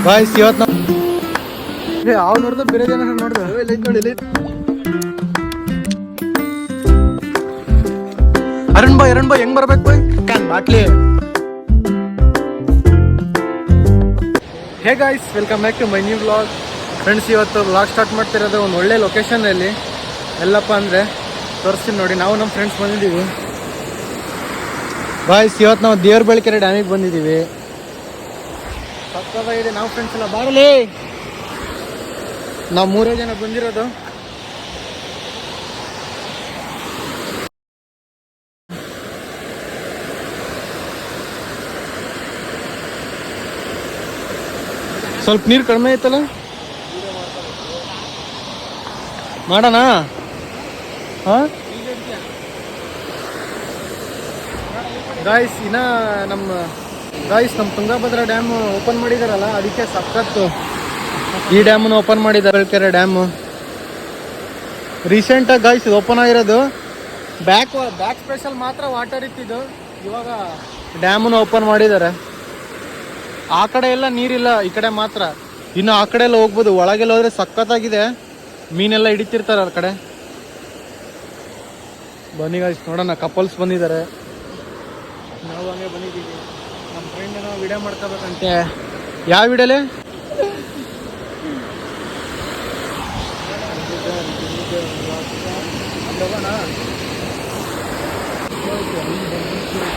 Boys ಇವತ್ತು ನಾವು ನೋಡ್ದ ಬೇರೆ ಜನ ನೋಡ್ದ ನೋಡಿ ಅರುಣ್ ಬಾಯ್ ಹೆಂಗ್ ಬರ್ಬೇಕು ಬಾಯ್ ಬಾಟ್ಲಿ. Hey guys, welcome back to my new vlog. Friends, ಇವತ್ತು ವ್ಲಾಗ್ ಸ್ಟಾರ್ಟ್ ಮಾಡ್ತಿರೋದು ಒಂದು ಒಳ್ಳೆ ಲೊಕೇಶನಲ್ಲಿ. ಎಲ್ಲಪ್ಪ ಅಂದರೆ ತೋರಿಸ್ತೀನಿ ನೋಡಿ. ನಾವು ನಮ್ಮ ಫ್ರೆಂಡ್ಸ್ ಬಂದಿದ್ದೀವಿ ಬಾಯ್ಸ್. ಇವತ್ತು ನಾವು ದೇವ್ರ ಬೆಳಕೆರೆ ಡ್ಯಾಮಿಗೆ ಬಂದಿದ್ದೀವಿ. ಸಕ್ಕತ್ತಾಗಿದೆ. ನಾವು ಫ್ರೆಂಡ್ಸ್ ಎಲ್ಲ ಬಾರಲಿ. ನಾವು 3 ಜನ ಬಂದಿರೋದು. ಸ್ವಲ್ಪ ನೀರು ಕಡಿಮೆ ಐತಲ್ಲ, ಮಾಡೋಣ. ಹಾಂ ಗಾಯ್ಸ್, ಇನ್ನ ನಮ್ಮ ತುಂಗಭದ್ರಾ ಡ್ಯಾಮ್ ಓಪನ್ ಮಾಡಿದಾರಲ್ಲ, ಅದಕ್ಕೆ ಸಖತ್ತು ಈ ಡ್ಯಾಮನ್ನು ಓಪನ್ ಮಾಡಿದ್ದಾರೆ. ಬೆಳಕೆರೆ ಡ್ಯಾಮು ರೀಸೆಂಟಾಗಿ ಗಾಯ್ಸ್ ಇದು ಓಪನ್ ಆಗಿರೋದು. ಬ್ಯಾಕ್ ಸ್ಪೆಷಲ್ ಮಾತ್ರ ವಾಟರ್ ಇತ್ತಿದ್ದು, ಇವಾಗ ಡ್ಯಾಮನ್ನು ಓಪನ್ ಮಾಡಿದ್ದಾರೆ. ಆ ಕಡೆ ಎಲ್ಲ ನೀರಿಲ್ಲ, ಈ ಕಡೆ ಮಾತ್ರ. ಇನ್ನು ಆ ಕಡೆ ಎಲ್ಲ ಹೋಗ್ಬೋದು. ಒಳಗೆಲ್ಲ ಹೋದ್ರೆ ಸಖತ್ತಾಗಿದೆ. ಮೀನೆಲ್ಲ ಹಿಡಿತಿರ್ತಾರೆ ಆ ಕಡೆ. ಬನ್ನಿ ಗಾಯ್ಸ್ ನೋಡೋಣ. ಕಪಲ್ಸ್ ಬಂದಿದ್ದಾರೆ, ನಾವು ಹಂಗೆ ಬಂದಿದ್ದೀವಿ. ನಮ್ಮ ಫ್ರೆಂಡ್ ನಾವು ವಿಡಿಯೋ ಮಾಡ್ಕೋಬೇಕಂತೆ. ಯಾವ ವಿಡಿಯೋಲಿ?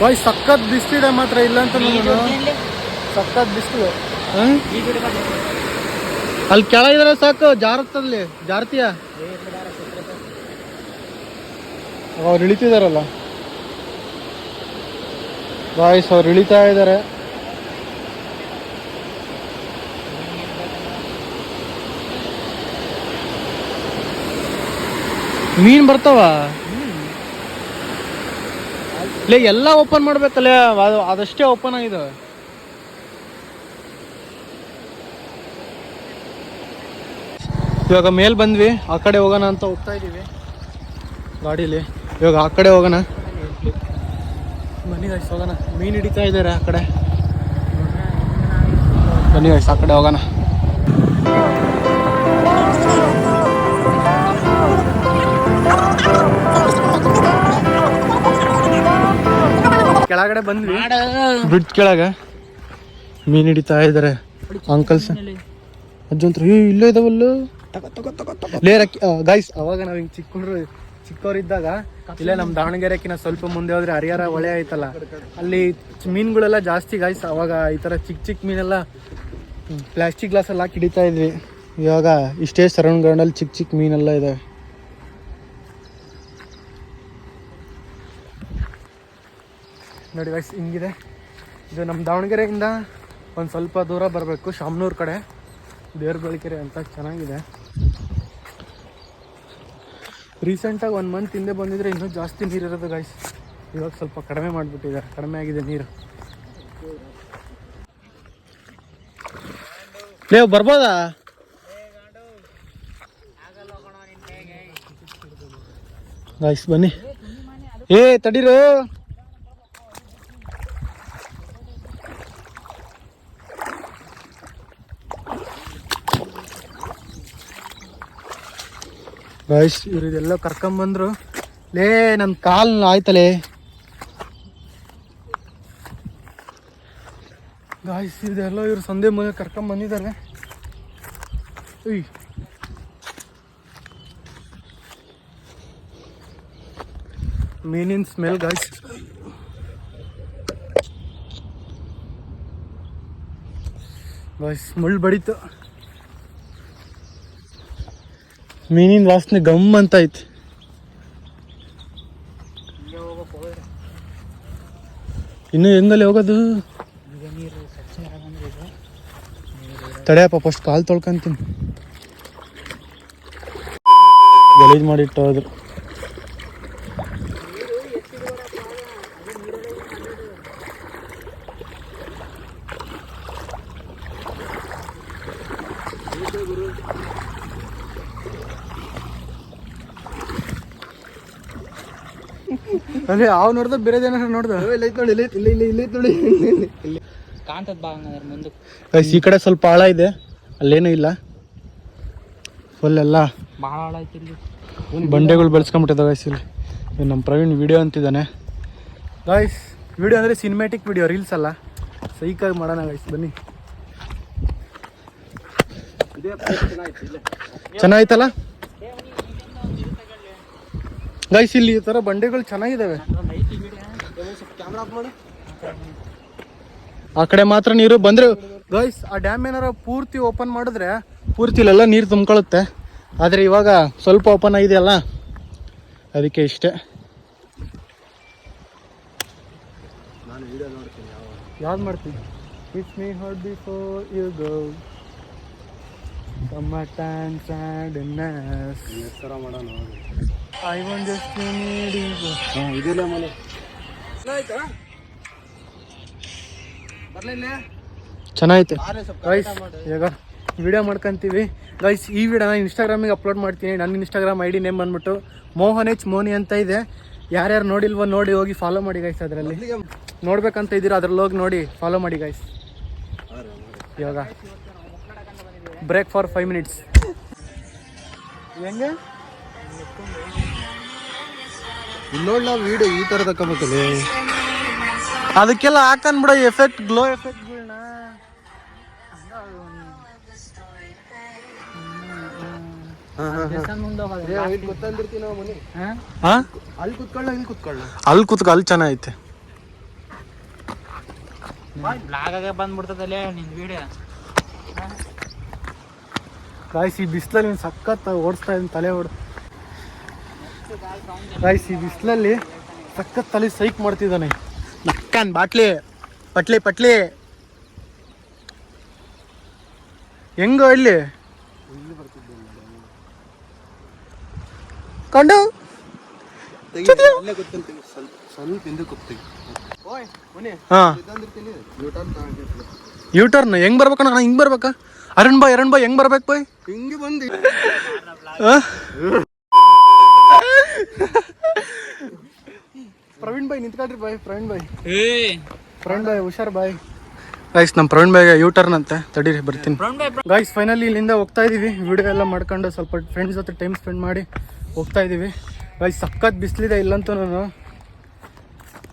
ಬಾಯ್ ಸಖತ್ ಬಿಸ್ಲಿದೆ ಮಾತ್ರ, ಇಲ್ಲ ಅಂತ ನಾನು ಸಖತ್ ಬಿಸಿಲು. ಅಲ್ಲಿ ಕೆಳಗಿದ್ರೆ ಸಾಕು, ಜಾರತ್ತಲ್ಲಿ ಜಾರ್ತೀಯ. ಅವ್ರು ಇಳಿತಿದಾರಲ್ಲ ಬಾಯ್ಸ್, ಅವ್ರು ಇಳಿತಾ ಇದ್ದಾರೆ. ಮೀನ್ ಬರ್ತಾವ ಲೇ. ಎಲ್ಲ ಓಪನ್ ಮಾಡ್ಬೇಕಲ್ಲ, ಅದಷ್ಟೇ ಓಪನ್ ಆಗಿದೆ. ಇವಾಗ ಮೇಲ್ ಬಂದ್ವಿ, ಆ ಕಡೆ ಹೋಗೋಣ ಅಂತ ಹೋಗ್ತಾ ಇದೀವಿ ಗಾಡೀಲಿ. ಇವಾಗ ಆ ಕಡೆ ಹೋಗೋಣ. ಬನ್ನಿ ಗಾಯ್ಸ್ ಹೋಗೋಣ. ಮೀನು ಹಿಡಿತಾ ಇದ್ದಾರೆ ಆ ಕಡೆ. ಬನ್ನಿ ಗಾಯ್ಸ್ ಆ ಕಡೆ ಹೋಗೋಣ. ಕೆಳಗಡೆ ಬಂದ್ವಿ, ಬ್ರಿಡ್ಜ್ ಕೆಳಗೆ ಮೀನು ಹಿಡಿತಾ ಇದ್ದಾರೆ ಅಂಕಲ್ಸ್. ಅಜ್ಜಂತ್ರ ಇಲ್ಲೇ ಇದಾವಲ್ಲ ಲೇ ಗೈಸ್. ಅವಾಗ ನಾವ್ ಹಿಂಗ್ ಚಿಕ್ಕವರಿದ್ದಾಗ ಇಲ್ಲೇ ನಮ್ ದಾವಣಗೆರೆಕಿನ ಸ್ವಲ್ಪ ಮುಂದೆ ಹೋದ್ರೆ ಹರಿಹರ ಹೊಳೆ ಐತಲ್ಲ, ಅಲ್ಲಿ ಮೀನುಗಳೆಲ್ಲ ಜಾಸ್ತಿ ಗೈಸ್. ಅವಾಗ ಈ ತರ ಚಿಕ್ಕ ಮೀನೆಲ್ಲ ಪ್ಲಾಸ್ಟಿಕ್ ಗ್ಲಾಸಲ್ಲಿ ಹಾಕಿ ಹಿಡಿತಾ ಇದ್ವಿ. ಇವಾಗ ಇಷ್ಟೇ ಸರೌಂಡ್ ಗ್ರೌಂಡಲ್ಲಿ ಚಿಕ್ಕ ಮೀನೆಲ್ಲ ಇದೆ. ನೋಡಿ ಗೈಸ್, ಹಿಂಗಿದೆ ಇದು. ನಮ್ಮ ದಾವಣಗೆರೆಯಿಂದ ಒಂದು ಸ್ವಲ್ಪ ದೂರ ಬರಬೇಕು, ಶಾಮನೂರು ಕಡೆ. ದೇವ್ರ ಬೆಳಕೆರೆ ಅಂತ ಚೆನ್ನಾಗಿದೆ. ರೀಸೆಂಟಾಗಿ 1 ಮಂತ್ ಹಿಂದೆ ಬಂದಿದ್ರೆ ಇನ್ನೂ ಜಾಸ್ತಿ ನೀರಿರೋದು ಗೈಸ್. ಇವಾಗ ಸ್ವಲ್ಪ ಕಡಿಮೆ ಮಾಡಿಬಿಟ್ಟಿದ್ದಾರೆ, ಕಡಿಮೆ ಆಗಿದೆ ನೀರು. ನೀವು ಬರ್ಬೋದಾ? ಗೈಸ್ ಬನ್ನಿ. ತಡೀರು. ಗಾಯ್ಸ್ ಇವ್ರು ಇದೆಲ್ಲ ಕರ್ಕೊಂಬಂದ್ರು. ಲೇ ನನ್ನ ಕಾಲ್ ಆಯ್ತಲೇ ಗಾಯ್ಸ್. ಇದೆಲ್ಲ ಇವ್ರು ಸಂದೆ ಮುಂದೆ ಕರ್ಕೊಂಬಂದಿದ್ದಾರೆ. ಮೀನಿನ ಸ್ಮೆಲ್ ಗಾಯ್ಸ್. ಗಾಯ್ಸ್ ಮುಳ್ಳು ಬಡಿತು. ಮೀನಿನ ವಾಸನೆ ಗಮ್ ಅಂತ ಐತಿ. ಇನ್ನು ಹೆಂಗಲ್ಲಿ ಹೋಗೋದು? ತಡೆಯಪ್ಪ, ಫಸ್ಟ್ ಕಾಲು ತೊಳ್ಕೊಂತೀನಿ. ಗಲೀಜ್ ಮಾಡಿಟ್ಟು ಹೋದ್ರು. ಅದೇ ಅವ್ ನೋಡ್ದ ಬೇರೆ ಜನ ನೋಡ್ದ. ಇಲ್ಲ ನೋಡಿ, ಇಲ್ಲಿ ನೋಡಿ. ಗೈಸ್ ಈ ಕಡೆ ಸ್ವಲ್ಪ ಆಳ ಇದೆ, ಅಲ್ಲೇನೂ ಇಲ್ಲ, ಫುಲ್ ಎಲ್ಲ ಬಂಡೆಗಳು ಬೆಳೆಸ್ಕೊಂಬಿಟ್ಟಿದ್ದಾವೆ ಗೈಸ್. ಇಲ್ಲಿ ನಮ್ಮ ಪ್ರವೀಣ್ ವಿಡಿಯೋ ಅಂತಿದ್ದಾನೆ ಗೈಸ್. ವಿಡಿಯೋ ಅಂದರೆ ಸಿನಿಮ್ಯಾಟಿಕ್ ವಿಡಿಯೋ, ರೀಲ್ಸ್ ಅಲ್ಲ. ಸೈಕಾಗಿ ಮಾಡೋಣ ಗೈಸ್, ಬನ್ನಿ. ಚೆನ್ನಾಯ್ತಲ್ಲ ಗೈಸ್, ಇಲ್ಲಿ ಈ ಥರ ಬಂಡೆಗಳು ಚೆನ್ನಾಗಿದ್ದಾವೆ. ಆ ಕಡೆ ಮಾತ್ರ ನೀರು ಬಂದರೆ ಗೈಸ್, ಆ ಡ್ಯಾಮ್ ಏನಾರ ಪೂರ್ತಿ ಓಪನ್ ಮಾಡಿದ್ರೆ ಪೂರ್ತಿ ಇಲ್ಲೆಲ್ಲ ನೀರು ತುಂಬ್ಕೊಳ್ಳುತ್ತೆ. ಆದರೆ ಇವಾಗ ಸ್ವಲ್ಪ ಓಪನ್ ಆಗಿದೆಯಲ್ಲ, ಅದಕ್ಕೆ ಇಷ್ಟೇ. ಯಾವ್ದು ಮಾಡ್ತೀನಿ? It's me heart before you go I want just need you. ಇದೆಲ್ಲ ಮನೆ ಚೆನ್ನಾಗೈತೆ ಗೈಸ್. ಈಗ ವಿಡಿಯೋ ಮಾಡ್ಕೊಂತೀವಿ ಗೈಸ್. ಈ ವಿಡಿಯೋನ ಇನ್ಸ್ಟಾಗ್ರಾಮಿಗೆ ಅಪ್ಲೋಡ್ ಮಾಡ್ತೀನಿ. ನನ್ನ ಇನ್ಸ್ಟಾಗ್ರಾಮ್ ID ನೇಮ್ ಬಂದ್ಬಿಟ್ಟು ಮೋಹನ್ ಅಂತ ಇದೆ. ಯಾರ್ಯಾರು ನೋಡಿಲ್ವೋ ನೋಡಿ ಹೋಗಿ ಫಾಲೋ ಮಾಡಿ ಗೈಸ್. ಅದರಲ್ಲಿ ನೋಡ್ಬೇಕಂತ ಇದ್ದೀರಾ, ಅದ್ರಲ್ಲಿ ಹೋಗಿ ನೋಡಿ ಫಾಲೋ ಮಾಡಿ ಗೈಸ್. ಇವಾಗ ಬ್ರೇಕ್ ಫಾರ್ 5 minutes. ಹೆಂಗೆ ನೋಡ್ಲ ವಿಡಿಯೋ ಈ ಥರ ತಗೋಬೇಕಲ್ಲ, ಅದಕ್ಕೆಲ್ಲ ಹಾಕನ್ಬಿಡ ಎಫೆಕ್ಟ್, ಗ್ಲೋ ಎಫೆಕ್ಟ್ಗಳನ್ನ. ಅಲ್ಲಿ ಕುತ್ಕ, ಅಲ್ಲಿ ಚೆನ್ನಾಗೈತೆ. ಗಾಯ್ಸ್ ಈ ಬಿಸಿಲಲ್ಲಿ ಸಖತ್ ಓಡಿಸ್ತಾ ಇದ್ದೀನಿ, ತಲೆ ಗಾಯ್ಸ್ ಈ ಬಿಸಿಲಲ್ಲಿ ಸಖತ್ ತಲೆ ಸೈಕ್ ಮಾಡ್ತಿದ್ದಾನೆ. ನಕ್ಕನ್ ಪಟ್ಲಿ ಹೆಂಗೋ ಇಲ್ಲಿ ಕಂಡು ಯೂಟರ್ನ್ ಹೆಂಗ್ ಬರ್ಬೇಕಣ್ಣ? ಹಿಂಗ್ ಬರ್ಬೇಕಾ? ಅರುಣ್ ಬಾಯ್ ಹೆಂಗ್ ಬರ್ಬೇಕು ಬಾಯ್? ಹಿಂಗೆ ಬಂದು ಪ್ರವೀಣ್ ಬಾಯ್ ನಿಂತ್ಕೊಳ್ರಿ ಬಾಯ್. ಪ್ರವೀಣ್ ಬಾಯ್ ಹುಷಾರ್ ಬಾಯ್. ಗೈಸ್ ನಮ್ಮ ಪ್ರವೀಣ್ ಬಾಯ್ಗೆ ಯೂಟರ್ನ್ ಅಂತೆ, ತಡೀರಿ ಬರ್ತೀನಿ ಗೈಸ್. ಫೈನಲಿ ಇಲ್ಲಿಂದ ಹೋಗ್ತಾ ಇದೀವಿ. ವಿಡಿಯೋ ಎಲ್ಲ ಮಾಡ್ಕೊಂಡು ಸ್ವಲ್ಪ ಫ್ರೆಂಡ್ಸ್ ಜೊತೆ ಟೈಮ್ ಸ್ಪೆಂಡ್ ಮಾಡಿ ಹೋಗ್ತಾ ಇದೀವಿ ಗೈಸ್. ಸಖತ್ ಬಿಸಿಲಿದೆ ಇಲ್ಲಂತೂ. ನಾನು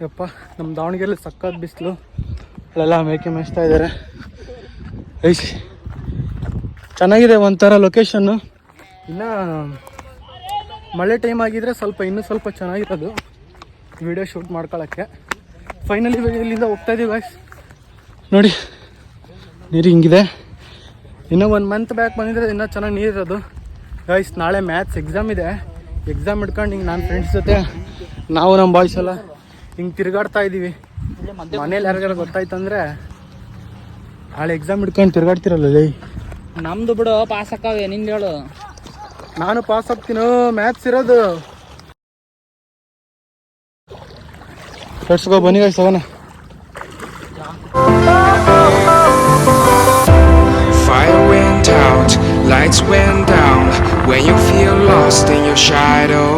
ಯಪ್ಪ ನಮ್ಮ ದಾವಣಗೆರೆಲಿ ಸಖತ್ ಬಿಸಿಲು, ಅಲ್ಲೆಲ್ಲ ಮೇಕೆ ಮೇಯಿಸ್ತಾ ಇದ್ದಾರೆ ಗೈಸ್. ಚೆನ್ನಾಗಿದೆ ಒಂಥರ ಲೊಕೇಶನ್ನು. ಇನ್ನು ಮಳೆ ಟೈಮ್ ಆಗಿದ್ರೆ ಇನ್ನೂ ಸ್ವಲ್ಪ ಚೆನ್ನಾಗಿರೋದು ವಿಡಿಯೋ ಶೂಟ್ ಮಾಡ್ಕೊಳ್ಳೋಕ್ಕೆ. ಫೈನಲಿ ಇಲ್ಲಿಂದ ಹೋಗ್ತಾ ಇದೀವಿ ಗೈಸ್. ನೋಡಿ ನೀರು ಹಿಂಗಿದೆ. ಇನ್ನೂ 1 month ಬ್ಯಾಕ್ ಬಂದಿದ್ರೆ ಇನ್ನೂ ಚೆನ್ನಾಗಿ ನೀರಿರೋದು ಗೈಸ್. ನಾಳೆ ಮ್ಯಾಥ್ಸ್ ಎಕ್ಸಾಮ್ ಇದೆ. ಎಕ್ಸಾಮ್ ಇಟ್ಕೊಂಡು ಹಿಂಗೆ ನಾನು ಫ್ರೆಂಡ್ಸ್ ಜೊತೆ ನಾವು ನಮ್ಮ ಬಾಯ್ಸ್ ಎಲ್ಲ ಹಿಂಗೆ ತಿರುಗಾಡ್ತಾ ಇದ್ದೀವಿ. ಮನೇಲಿ ಯಾರಿಗಾರ ಗೊತ್ತಾಯ್ತಂದ್ರೆ ನಾಳೆ ಎಕ್ಸಾಮ್ ಇಟ್ಕೊಂಡು ತಿರುಗಾಡ್ತಿರಲ್ಲ. ನಮ್ದು ಬಿಡು, ಪಾಸ್ ಹಾಕವೆ ನಿಂದು ಹೇಳು. ನಾನು ಪಾಸ್ ಆಗ್ತೀನೋ, ಮ್ಯಾಥ್ಸ್ ಇರೋದು. ಲೆಟ್ಸ್ ಗೋ, ಬನ್ನಿ ಗೈಸ್ ಹೋಗೋಣ. Fire went out, lights went down. When you feel lost in your shadow,